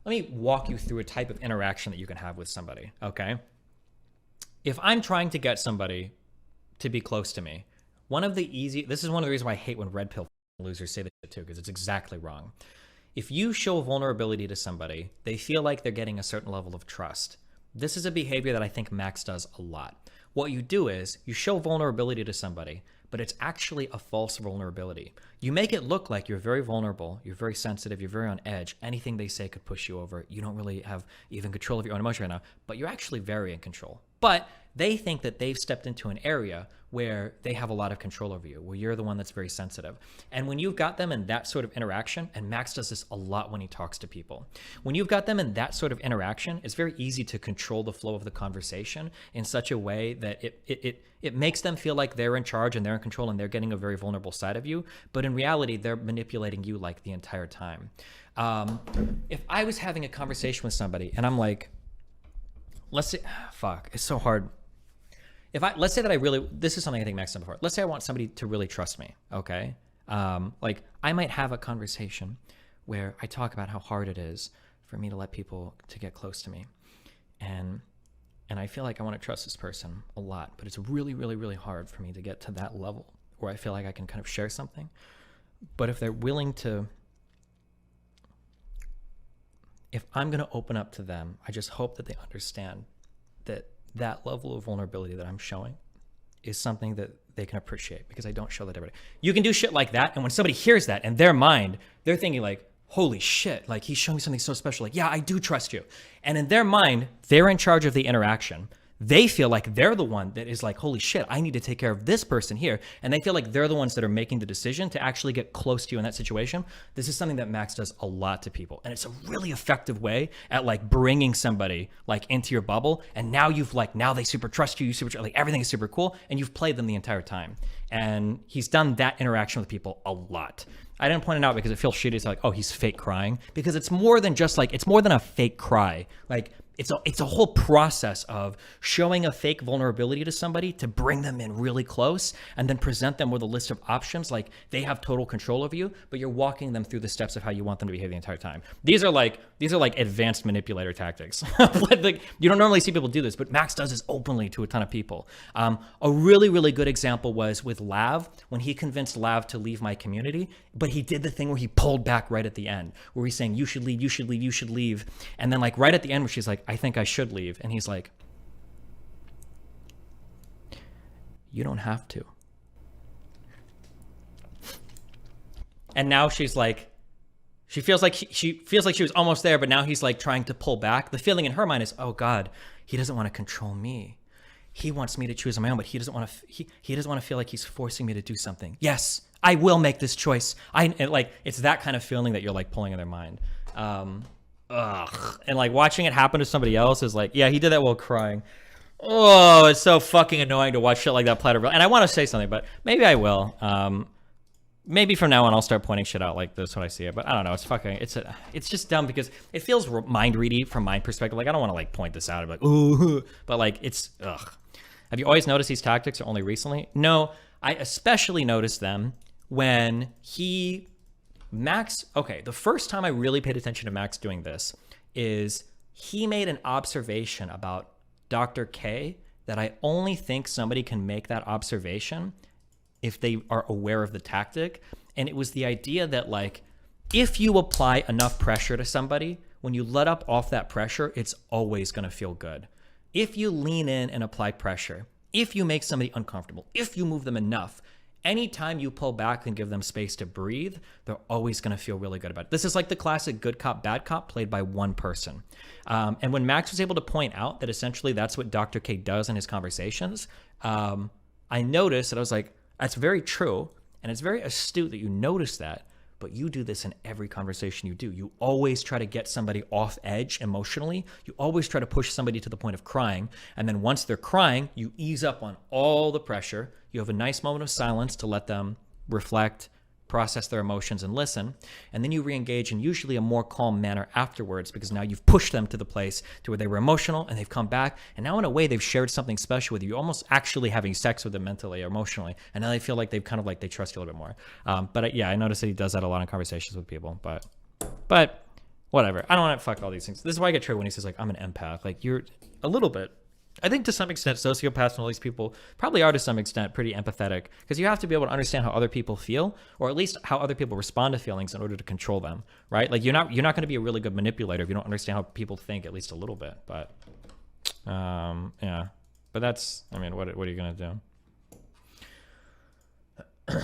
let me walk you through a type of interaction that you can have with somebody, okay? If I'm trying to get somebody to be close to me, this is one of the reasons why I hate when red pill losers say this shit too, because it's exactly wrong. If you show vulnerability to somebody, they feel like they're getting a certain level of trust. This is a behavior that I think Max does a lot. What you do is you show vulnerability to somebody, but it's actually a false vulnerability. You make it look like you're very vulnerable, you're very sensitive, you're very on edge. Anything they say could push you over. You don't really have even control of your own emotion right now, but you're actually very in control. But they think that they've stepped into an area where they have a lot of control over you, where you're the one that's very sensitive. And when you've got them in that sort of interaction, and Max does this a lot when he talks to people, when you've got them in that sort of interaction, it's very easy to control the flow of the conversation in such a way that it makes them feel like they're in charge and they're in control and they're getting a very vulnerable side of you. But in reality, they're manipulating you like the entire time. If I was having a conversation with somebody and I'm like, let's say, fuck, it's so hard. Let's say that this is something I think Max done before. Let's say I want somebody to really trust me, okay? Like I might have a conversation where I talk about how hard it is for me to let people to get close to me. And I feel like I want to trust this person a lot, but it's really, really, really hard for me to get to that level where I feel like I can kind of share something. But if they're willing to, if I'm going to open up to them, I just hope that they understand that that level of vulnerability that I'm showing is something that they can appreciate, because I don't show that everybody. You can do shit like that, and when somebody hears that in their mind, they're thinking like, holy shit, like he's showing me something so special. Like, yeah, I do trust you. And in their mind, they're in charge of the interaction. They feel like they're the one that is like, holy shit, I need to take care of this person here. And they feel like they're the ones that are making the decision to actually get close to you in that situation. This is something that Max does a lot to people. And it's a really effective way at like bringing somebody like into your bubble. And now now they super trust you, like everything is super cool. And you've played them the entire time. And he's done that interaction with people a lot. I didn't point it out because it feels shitty. It's like, oh, he's fake crying, because it's more than just like, it's more than a fake cry. Like it's a whole process of showing a fake vulnerability to somebody to bring them in really close and then present them with a list of options. Like they have total control over you, but you're walking them through the steps of how you want them to behave the entire time. These are like advanced manipulator tactics. Like, you don't normally see people do this, but Max does this openly to a ton of people. A really, really good example was with Lav, when he convinced Lav to leave my community, but he did the thing where he pulled back right at the end, where he's saying, you should leave, you should leave, you should leave. And then like right at the end where she's like, I think I should leave. And he's like, you don't have to. And now she's like, she feels like she was almost there, but now he's like trying to pull back. The feeling in her mind is, oh God, he doesn't want to control me. He wants me to choose on my own, but he doesn't want to feel like he's forcing me to do something. Yes, I will make this choice. It's that kind of feeling that you're like pulling in their mind. And like watching it happen to somebody else is like, yeah, he did that while crying. Oh, it's so fucking annoying to watch shit like that play out. And I want to say something, but maybe I will. Maybe from now on I'll start pointing shit out like this when I see it. But I don't know. It's just dumb because it feels mind ready from my perspective. Like I don't want to like point this out and be like, ooh, but like it's ugh. Have you always noticed these tactics or only recently? No, I especially noticed them when Max, okay, the first time I really paid attention to Max doing this is he made an observation about Dr. K that I only think somebody can make that observation if they are aware of the tactic. And it was the idea that like, if you apply enough pressure to somebody, when you let up off that pressure, it's always gonna feel good. If you lean in and apply pressure, if you make somebody uncomfortable, if you move them enough, anytime you pull back and give them space to breathe, they're always going to feel really good about it. This is like the classic good cop, bad cop played by one person. And when Max was able to point out that essentially that's what Dr. K does in his conversations, I noticed that I was like, that's very true. And it's very astute that you notice that, but you do this in every conversation you do. You always try to get somebody off edge emotionally. You always try to push somebody to the point of crying. And then once they're crying, you ease up on all the pressure. You have a nice moment of silence to let them reflect, process their emotions, and listen. And then you re-engage in usually a more calm manner afterwards, because now you've pushed them to the place to where they were emotional and they've come back. And now in a way, they've shared something special with you. You're almost actually having sex with them mentally or emotionally. And now they feel like they've kind of like, they trust you a little bit more. But yeah, I noticed that he does that a lot in conversations with people. But whatever. I don't want to fuck all these things. This is why I get triggered when he says like I'm an empath. Like you're a little bit. I think to some extent sociopaths and all these people probably are to some extent pretty empathetic because you have to be able to understand how other people feel, or at least how other people respond to feelings in order to control them, right? Like you're not going to be a really good manipulator if you don't understand how people think at least a little bit. But yeah, but that's, I mean, what are you gonna do?